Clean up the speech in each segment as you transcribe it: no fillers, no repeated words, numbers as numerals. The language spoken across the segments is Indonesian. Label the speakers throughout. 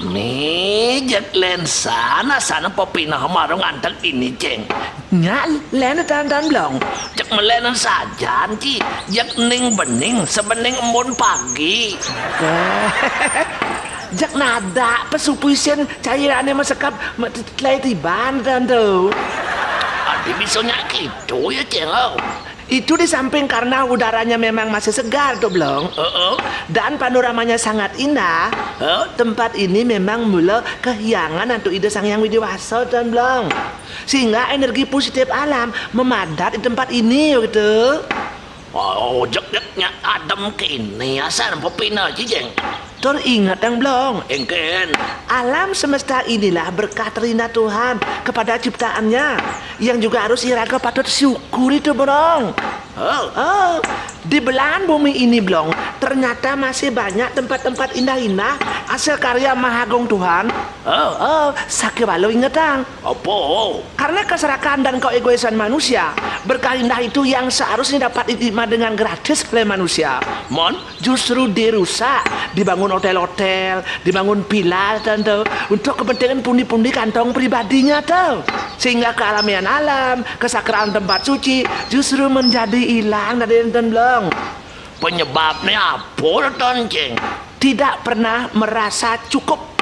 Speaker 1: Nih, jak len sana popina marong antak ini ceng.
Speaker 2: Nyak len dan blong.
Speaker 1: Jak melenan saja ci, jak ning bening sebening embun pagi.
Speaker 2: Jak nada pesupuisen cairannya masekap tlai tiban dan tuh.
Speaker 1: Adi bisanya gitu ya ceng. Oh.
Speaker 2: Itu di samping karena udaranya memang masih segar tuh blong. Dan panoramanya sangat indah. Tempat ini memang mula kehiangan untuk ide sang yang widiwasa dan blong. Sehingga energi positif alam memadat di tempat ini gitu.
Speaker 1: Oh, jaknya adem kini asal popina ciceng.
Speaker 2: Teringat yang blong.
Speaker 1: Engken.
Speaker 2: Alam semesta inilah berkah terindah Tuhan kepada ciptaannya yang juga harus iraga patut syukuri tuh blong. Di belahan bumi ini blong ternyata masih banyak tempat-tempat indah-indah hasil karya Mahagung Tuhan. Sakit walau ingetang.
Speaker 1: Apa?
Speaker 2: Karena keserakahan dan keegoisan manusia, berkah indah itu yang seharusnya dapat diterima dengan gratis oleh manusia, justru dirusak, dibangun hotel-hotel, dibangun villa tentu untuk kepentingan pundi-pundi kantong pribadinya tuh. Sehingga kealamian alam, kesakralan tempat suci justru menjadi hilang dari enten blong.
Speaker 1: Penyebabnya apa tonceng?
Speaker 2: Tidak pernah merasa cukup.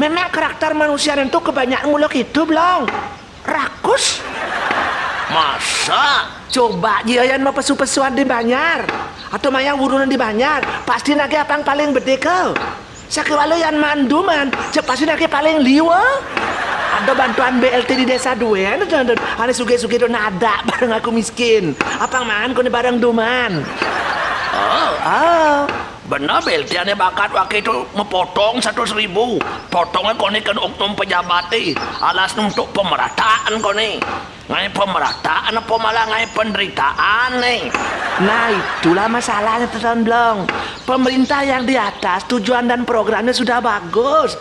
Speaker 2: Memang karakter manusia itu kebanyakan muluk itu blong. Rakus.
Speaker 1: Masa?
Speaker 2: Coba jiayan mau pesu-pesuan di Banyar atau mayang wurunan di Banyar, pasti nake apang paling gede kau. Sakiwalu yang manduman, pasti nake paling liwa. Ada bantuan BLT di desa Duen, ada suge-suge itu nada bareng aku miskin. Apang man kau bareng duman.
Speaker 1: Benar BLT-ane bakat waktu itu mepotong 100.000. Potongnya kone kan oknum pejabat alas untuk pemerataan kone. Ngai pemerataan apa malah ngai penderitaan nih.
Speaker 2: Nah itulah masalahnya Tuan Blong. Pemerintah yang di atas tujuan dan programnya sudah bagus.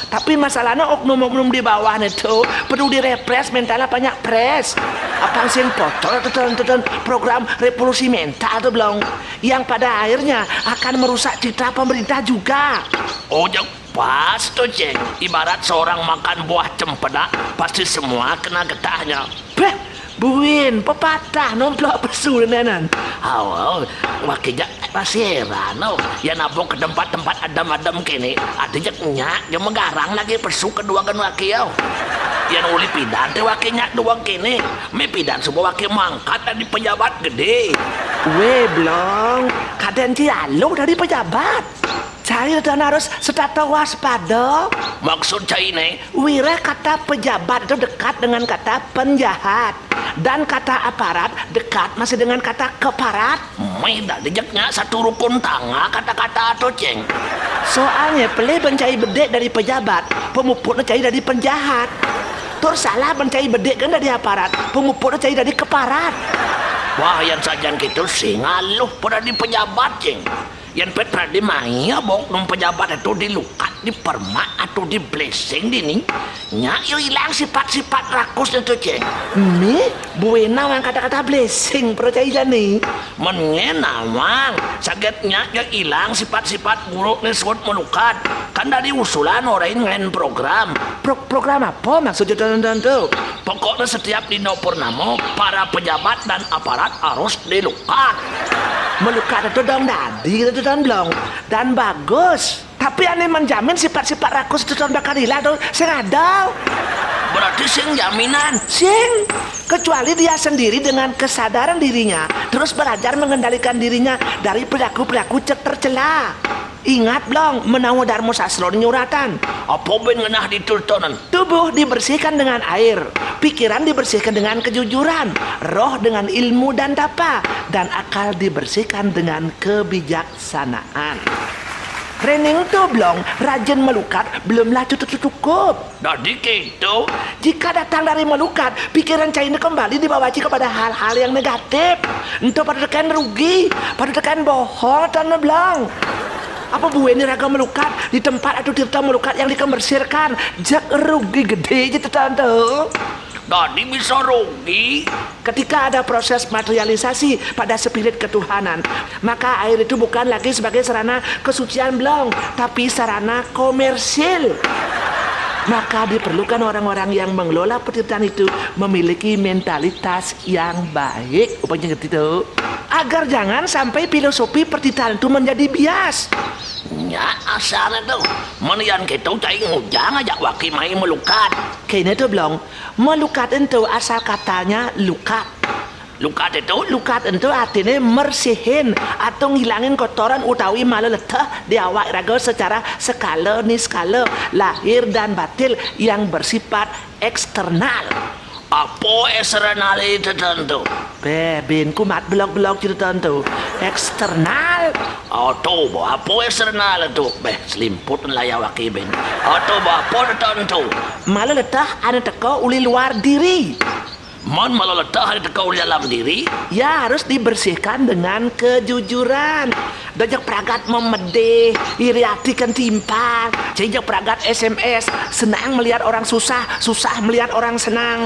Speaker 2: Tapi masalahnya oknum-oknum di bawah itu perlu direpres mentalnya banyak pres. Apang sing potol Tuan program revolusi mental tuh Blong. Yang pada akhirnya akan merusak citra pemerintah juga.
Speaker 1: Oh yang pas tuh ceng. Ibarat seorang makan buah cempedak pasti semua kena getahnya.
Speaker 2: Beh, buin pepatah nomplok pesu nenan.
Speaker 1: Wakilnya masih heran ya nabung ke tempat-tempat adem-adem kini adanya nyak yang menggarang lagi pesu kedua kan wakil yang uli pidan teh wakilnya doang kini me pidan semua wakil mangkat dari pejabat gede.
Speaker 2: Weh Blong, kadang cialo dari pejabat. Saya dan harus setata waspada.
Speaker 1: Maksud cai ini?
Speaker 2: Wira kata pejabat itu dekat dengan kata penjahat. Dan kata aparat dekat masih dengan kata keparat.
Speaker 1: Meda dejaknya satu rukun tangga kata-kata atau ceng.
Speaker 2: Soalnya pelih mencari bedek dari pejabat, pemuputnya cari dari penjahat. Terus salah mencari bedek kan dari aparat, pemuputnya cari dari keparat.
Speaker 1: Wah yang sajan gitu sih ngaluh pada di pejabat ceng. Yang petra di maya bok pejabat itu dilukat, dipermak atau di blessing dini. Nyak yo hilang sifat-sifat rakusnya tuh ceng.
Speaker 2: Nih, buena mang kata-kata blessing percaya nih.
Speaker 1: Mengena mang, sakitnya yo hilang sifat-sifat buruk nih suat melukat. Kan dari usulan orang ngen program.
Speaker 2: Program apa maksudnya tuh?
Speaker 1: Pokoknya setiap dino purnama para pejabat dan aparat harus dilukat.
Speaker 2: Melukat itu dong dadi gitu dan blong dan bagus. Tapi aneh menjamin sifat-sifat rakus itu dan bakal hilang tuh sing ada.
Speaker 1: Berarti sing jaminan.
Speaker 2: Sing kecuali dia sendiri dengan kesadaran dirinya terus belajar mengendalikan dirinya dari perilaku-perilaku tercela. Ingat Blong, menawa Darmo Sasro nyuratan.
Speaker 1: Apa ben ngenah ditultonan?
Speaker 2: Tubuh dibersihkan dengan air, pikiran dibersihkan dengan kejujuran, roh dengan ilmu dan tapa, dan akal dibersihkan dengan kebijaksanaan. Training tuh Blong, rajin melukat belumlah cukup.
Speaker 1: Jadi gitu.
Speaker 2: Jika datang dari melukat, pikiran cairnya kembali dibawaci kepada hal-hal yang negatif. Itu pada tekan rugi, pada tekan bohong dan Blong. Apa bueni raga melukat di tempat atau tirta melukat yang dikemersirkan? Jak rugi gede aja tante.
Speaker 1: Tadi bisa rugi.
Speaker 2: Ketika ada proses materialisasi pada spirit ketuhanan, maka air itu bukan lagi sebagai sarana kesucian belum, tapi sarana komersil. Maka diperlukan orang-orang yang mengelola petirtaan itu memiliki mentalitas yang baik, upanya gitu, agar jangan sampai filosofi petirtaan itu menjadi bias.
Speaker 1: Ya asalnya tuh menian kita cai ngujang aja waki main melukat.
Speaker 2: Kayaknya tuh belum melukat itu asal katanya lukat.
Speaker 1: Lukat itu
Speaker 2: Lukat itu artinya mersihin atau ngilangin kotoran utawi maleletah di awak raga secara skala niskala lahir dan batin yang bersifat eksternal.
Speaker 1: apa eksternal itu tentu.
Speaker 2: Bebin kumat blok-blok cerita itu eksternal.
Speaker 1: Atau apa eksternal itu? Selimput lah ya waki ben. Atau apa tentu?
Speaker 2: Maleletah ada teko uli luar diri.
Speaker 1: Man malah letak di kau dalam diri.
Speaker 2: Ya harus dibersihkan dengan kejujuran. Dajak pragat memedih, iri hati kan timpal. Jajak pragat SMS, senang melihat orang susah, susah melihat orang senang.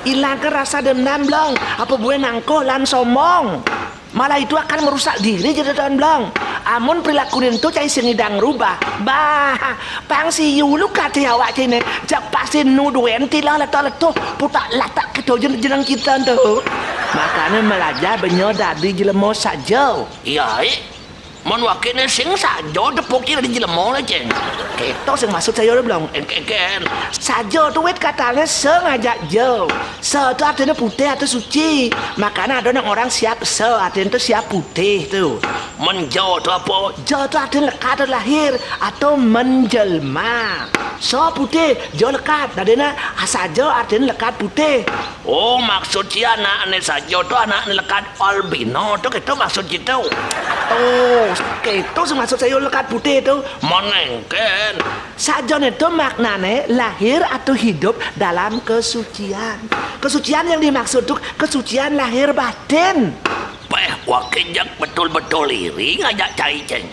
Speaker 2: Hilangkan rasa dendam blong, apa buat nangko lan somong. Malah itu akan merusak diri jadi tahun blong. Amun perilaku itu cai sengidang rubah. Bah, pangsi yulu kati awak cine. Jak pasti nuduen tilah leto-leto putak latak keto jenang kita tuh. Makanya melajar benyo dari jelemo saja.
Speaker 1: Iya, mon wakilnya sing sajo depuk cina di jelemo lah ceng.
Speaker 2: Keto sing maksud saya udah belum.
Speaker 1: Engken.
Speaker 2: Sajo tuh wet katanya sengajak jo. Se itu artinya putih atau suci. Makanya ada orang siap se artinya itu siap putih tuh.
Speaker 1: Menjauh tu apa?
Speaker 2: Jo itu artinya lekat atau lahir atau menjelma. So putih jo lekat. Dadena sajo artinya lekat putih.
Speaker 1: Oh maksud si anak ni sajo tu anak ni lekat albino tu kita maksud kita.
Speaker 2: Oh, itu maksud saya lekat putih itu.
Speaker 1: Menengken.
Speaker 2: Sajon itu maknanya lahir atau hidup dalam kesucian. Kesucian yang dimaksud itu kesucian lahir batin.
Speaker 1: Wakil jak betul-betul iri ngajak cai ceng.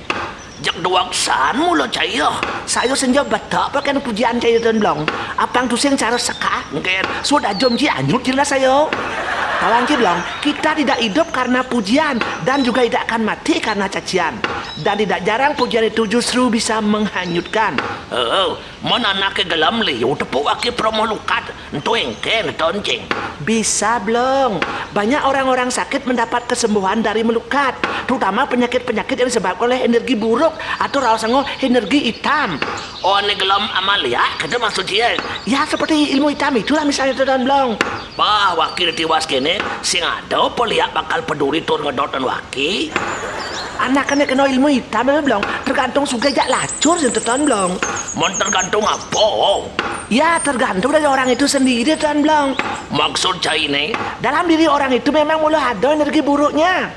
Speaker 1: Jak duaksan mula cai yo.
Speaker 2: Saya senja betak pakai pujian cai itu belum. Apang tu sing cara seka.
Speaker 1: Engken.
Speaker 2: Sudah jom ci anyut jelas saya. Kawan belum, kita tidak hidup karena pujian dan juga tidak akan mati karena cacian. Dan tidak jarang pujian itu justru bisa menghanyutkan.
Speaker 1: Oh, mana anak ke gelam liu tepuk wakil promo lukat. Itu engken tonceng.
Speaker 2: Bisa belum? Banyak orang-orang sakit mendapat kesembuhan dari melukat, terutama penyakit-penyakit yang disebabkan oleh energi buruk atau rawasango energi hitam.
Speaker 1: Oh, ini gelam amalia, kita maksud dia.
Speaker 2: Ya seperti ilmu hitam itulah misalnya Tuan Blong.
Speaker 1: Bah, wakil tiwas kene, sing ada poliak bakal peduli tur ngedot dan wakil.
Speaker 2: Anak-anak kena ilmu hitam Blong, tergantung suka jak lacur Tuan Blong.
Speaker 1: Mon tergantung apa?
Speaker 2: Ya tergantung dari orang itu sendiri Tuan Blong.
Speaker 1: Maksud cai ini?
Speaker 2: Dalam diri orang itu memang mulai ada energi buruknya.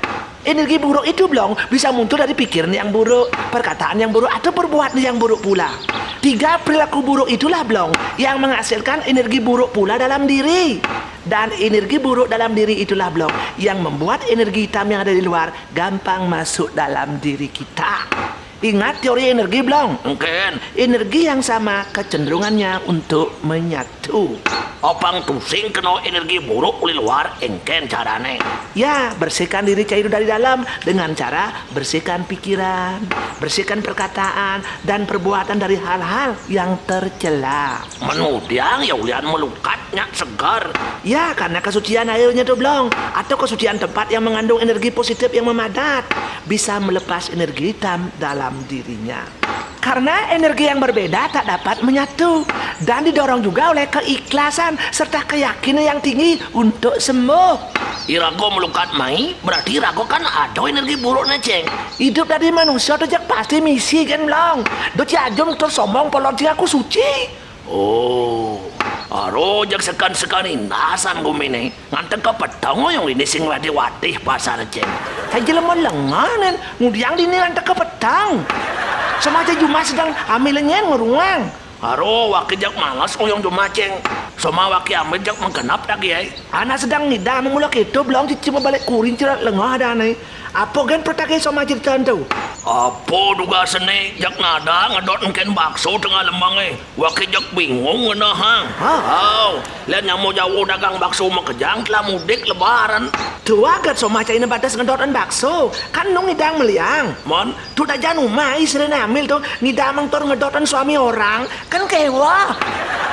Speaker 2: Energi buruk itu Blong bisa muncul dari pikiran yang buruk, perkataan yang buruk atau perbuatan yang buruk pula. 3 perilaku buruk itulah Blong yang menghasilkan energi buruk pula dalam diri. Dan energi buruk dalam diri itulah Blong yang membuat energi hitam yang ada di luar gampang masuk dalam diri kita. Ingat teori energi Blong?
Speaker 1: Engken.
Speaker 2: Energi yang sama kecenderungannya untuk menyatu.
Speaker 1: Opang pusing kena energi buruk di luar, engken carane.
Speaker 2: Ya, bersihkan diri cair dari dalam dengan cara bersihkan pikiran, bersihkan perkataan dan perbuatan dari hal-hal yang tercela.
Speaker 1: Menudiang ya ulian melukatnya segar.
Speaker 2: Ya, karena kesucian airnya tuh Blong atau kesucian tempat yang mengandung energi positif yang memadat bisa melepas energi hitam dalam dirinya. Karena energi yang berbeda tak dapat menyatu dan didorong juga oleh keikhlasan serta keyakinan yang tinggi untuk sembuh.
Speaker 1: Irago melukat mai, berarti Irago kan ada energi buruknya ceng.
Speaker 2: Hidup dari manusia tuh jak pasti misi kan Blong. Do ciajom terus sombong polon aku suci.
Speaker 1: Oh, aro jak sekan-sekan inasan gumine. Nganteng ke petang yang ini sing wadi-wadih pasar ceng.
Speaker 2: Saya lemon lenganan, ngudiang dini nganteng ke petang. Sama aja Juma sedang hamilnya ngeruang.
Speaker 1: Aro wakil jak malas oyong cuma ceng. Soma waki amit jak menggenap lagi ya.
Speaker 2: Anak sedang ngidam mula gitu belum cici mau balik kuring cerat lengah dah nih. Apa kan pertake sama cerita tu?
Speaker 1: Apa duga seni jak nada ngedot mungkin bakso tengah lembang waki jak bingung ngena hang. Oh, lihat nyamu jauh dagang bakso makejang telah mudik lebaran.
Speaker 2: Tu agak sama cina batas ngedotan bakso. Kan nung ngidang meliang.
Speaker 1: Mon,
Speaker 2: Tu dah jangan umai sering ambil tu ngidam mangtor ngedotan suami orang. Kan kewa.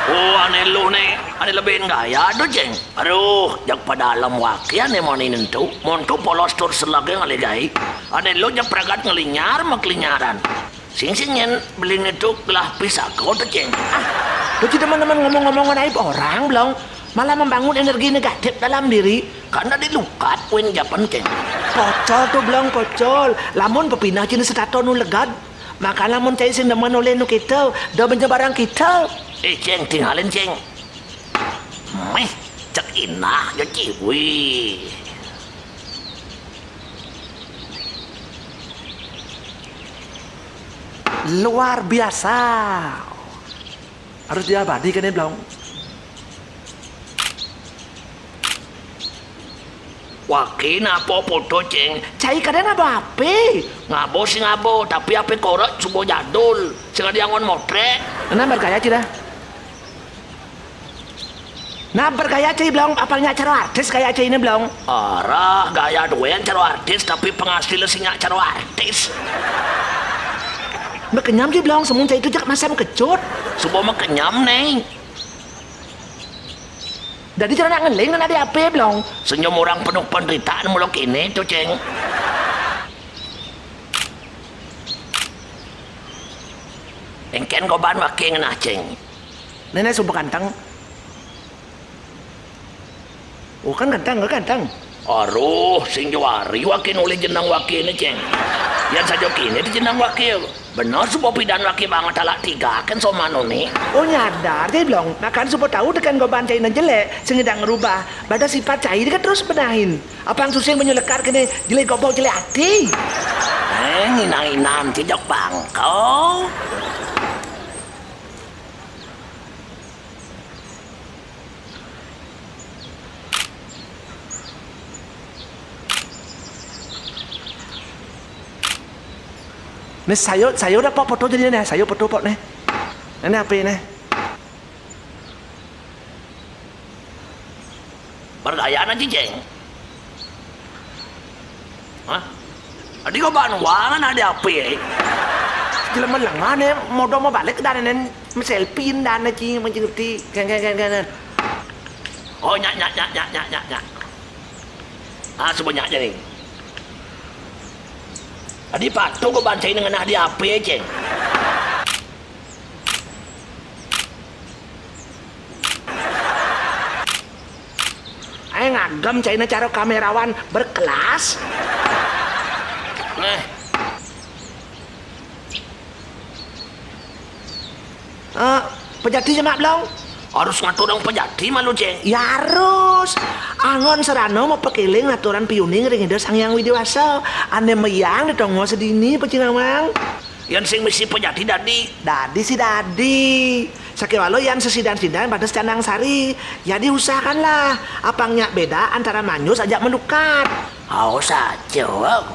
Speaker 1: oh aneh lu nih, aneh lebihin gaya aduh jeng. Aduh, jak pada alam waki aneh mau nintu. Mon tu polos tur selagi ngaligai. Aneh lu jak peragat ngelinyar maklinyaran. Sing-singin beli itu gelah pisah kau tuh jeng.
Speaker 2: Tu teman-teman ngomong-ngomongan aib orang belum. Malah membangun energi negatif dalam diri.
Speaker 1: Karena dilukat win japan jeng.
Speaker 2: Pocol tu belum pocol. Lamun pepinah cina setato nu legad. Maka lamun cai sing demen oleh nu kita. Dah barang kita.
Speaker 1: Ceng tinggalin ceng. Meh, cek inah ya ciwi.
Speaker 2: Luar biasa. Harus diabadi kan ya belum.
Speaker 1: Wakin apa foto ceng.
Speaker 2: Cai kadang apa apa.
Speaker 1: Ngabo sih ngabo, tapi apa korek subo jadul. Sing diangon motrek.
Speaker 2: Nah bergaya cina. Nah bergaya cai belum. Apalnya cara artis kayak cai ini belum.
Speaker 1: Arah gaya doyan cara artis tapi penghasil singa cara artis.
Speaker 2: Berkenyam sih belum. Semua cai itu jak masam kecut.
Speaker 1: Subo mah kenyam neng.
Speaker 2: Jadi cara nak ngeling kan ada apa belum.
Speaker 1: Senyum orang penuh penderitaan muluk ini tuh ceng. Engken koban waki ngenah ceng.
Speaker 2: Nenek subuh kantang. Oh kan kantang, gak kantang.
Speaker 1: Aduh, sing juari waki nuli jenang waki ini ceng. Yang saja kini di jenang waki. Benar subuh pidan waki banget talak tiga kan sama noni.
Speaker 2: Oh nyadar dia belum. Makan subuh tahu dekan goban cai jelek. Sengedang ngerubah. Pada sifat cai dia kan terus benahin. Apa yang susah menyelekar kene jelek gobau jelek hati.
Speaker 1: Inang-inang tidak bangkau.
Speaker 2: Nih sayur dah pot foto jadi nih. Sayur foto pot nih. Ini apa ini?
Speaker 1: Berdayaan aja ceng. Hah? Adi kau bantuan ada apa ya?
Speaker 2: Jelema lengan nih. Mau balik ke dan nen selfie dan nih menceriti. Kan.
Speaker 1: Oh nyak. Ah sebenarnya nih. Adi patuh kau bancain dengan hadi apa ya ceng?
Speaker 2: Ngagem China cara kamerawan berkelas. Pejati jemak belum?
Speaker 1: Harus ngatur dong pejati malu ceng.
Speaker 2: Ya harus. Angon serano mau pekiling aturan piuning ring hidup sang yang widiwasa. Ane meyang di tongo sedini pecinawang.
Speaker 1: Yang sing mesti pejati dadi.
Speaker 2: Dadi si dadi. Sakewalo yang sesidan-sidan pada canang sari. Jadi usahakanlah. Apangnya beda antara manyus ajak mendukat.
Speaker 1: Haus aja.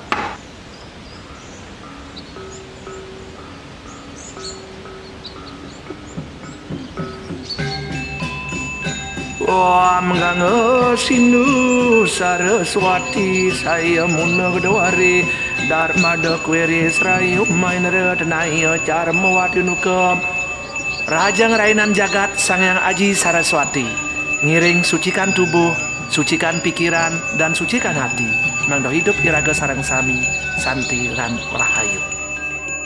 Speaker 2: Wah mengganggu sindu Saraswati saya muna kedawari Dharmada kweri serayu mainera tenaya cara mewati nukam Raja ngerainan jagat sang yang aji Saraswati ngiring sucikan tubuh, sucikan pikiran dan sucikan hati Mangdo hidup iraga sarang sami, santi ran rahayu.